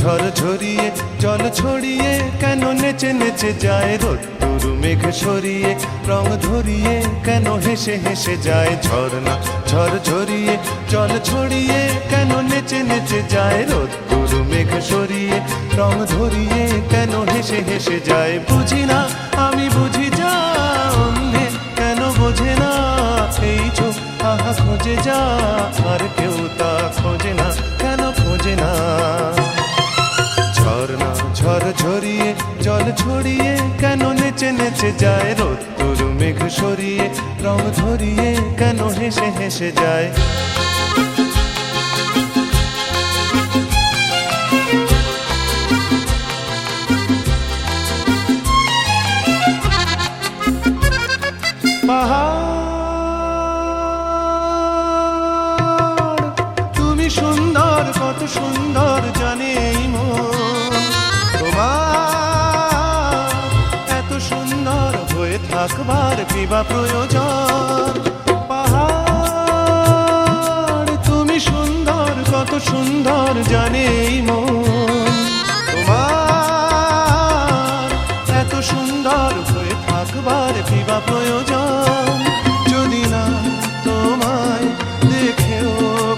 ঝড় ঝরিয়ে জল ছড়িয়ে কেন নেচে নেচে যায় রোদ্দুর মেঘ সরিয়ে রং ধরিয়ে কেন হেসে হেসে যায় ঝর্ণা ঝড় ঝরিয়ে জল ছড়িয়ে কেন নেচে নেচে যায় রোদ্দুর মেঘ সরিয়ে রং ধরিয়ে কেন হেসে হেসে যায় বুঝি না আমি বুঝি যা অন্যে কেন বোঝে না এই চোখ আহা খোঁজে যা আর কেউ তা খোঁজে না কেন খোঁজে না ঝর্ণা ঝড় ঝরিয়ে জল ছড়িয়ে কেন নেচে নেচে যায় রোদ্দুর মেঘ সরিয়ে রং ধরিয়ে কেন হেসে হেসে যায় পাহাড় তুমি সুন্দর কত সুন্দর জানে এই মন তোমার এত সুন্দর হয়ে থাকবার কি বা প্রয়োজন পাহাড় তুমি সুন্দর কত সুন্দর জানে এই মন তোমার এত সুন্দর হয়ে থাকবার কি বা প্রয়োজন যদি না তোমায় দেখেও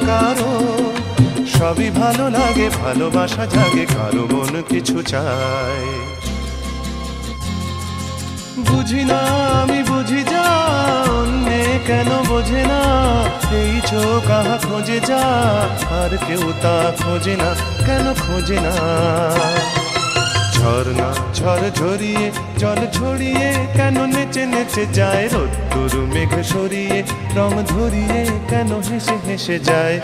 কারো সবই ভালো লাগে ভালোবাসা জাগে কারো মন কিছু চায় বুঝি না আমি বুঝি যা অন্যে কেন বোঝে না এই চোখ আহা খোঁজে যা আর কেউ তা খোঁজে না কেন খোঁজে না ঝর্ণা ঝড় ঝরিয়ে জল ছড়িয়ে কেন নেচে নেচে যায় রোদ্দুর মেঘ সরিয়ে রং ধরিয়ে কেন হেসে হেসে যায়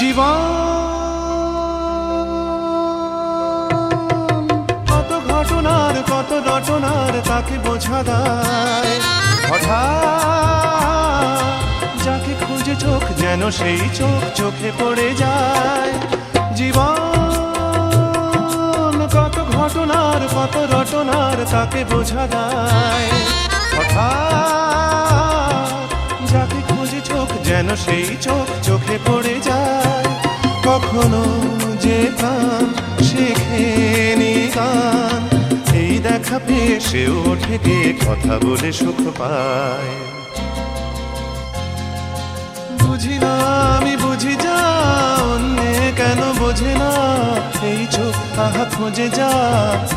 জীবন কত ঘটনার কত রটনার তাকে বোঝা দেয় হঠাৎ যাকে খুঁজে চোখ যেন সেই চোখ চোখে পড়ে যায় জীবন কত ঘটনার কত রটনার তাকে বোঝা দেয় হঠাৎ যাকে খুঁজে চোখ যেন সেই চোখ চোখে পড়ে যায় কখনো যে কান শেখেনি গান এই দেখা পেয়ে সে ওঠে গিয়ে কথা বলে সুখ পায় বুঝি না আমি বুঝি যা অন্যে কেন বোঝে না এই চোখ আহা খোঁজে যা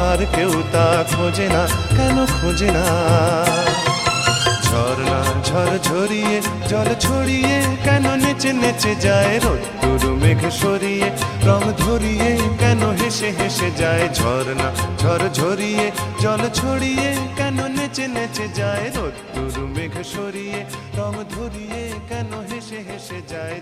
আর কেউ তা খোঁজে না কেন খোঁজে না ঝর্ণা ঝড় ঝরিয়ে জল ছড়িয়ে কেন নেচে নেচে যায় রোদ্দুর মেঘ সরিয়ে রং ধরিয়ে কেন হেসে হেসে যায় ঝর্ণা ঝড় ঝরিয়ে জল ছড়িয়ে কেন নেচে নেচে যায় রোদ্দুর মেঘ সরিয়ে রং ধরিয়ে কেন হেসে হেসে যায়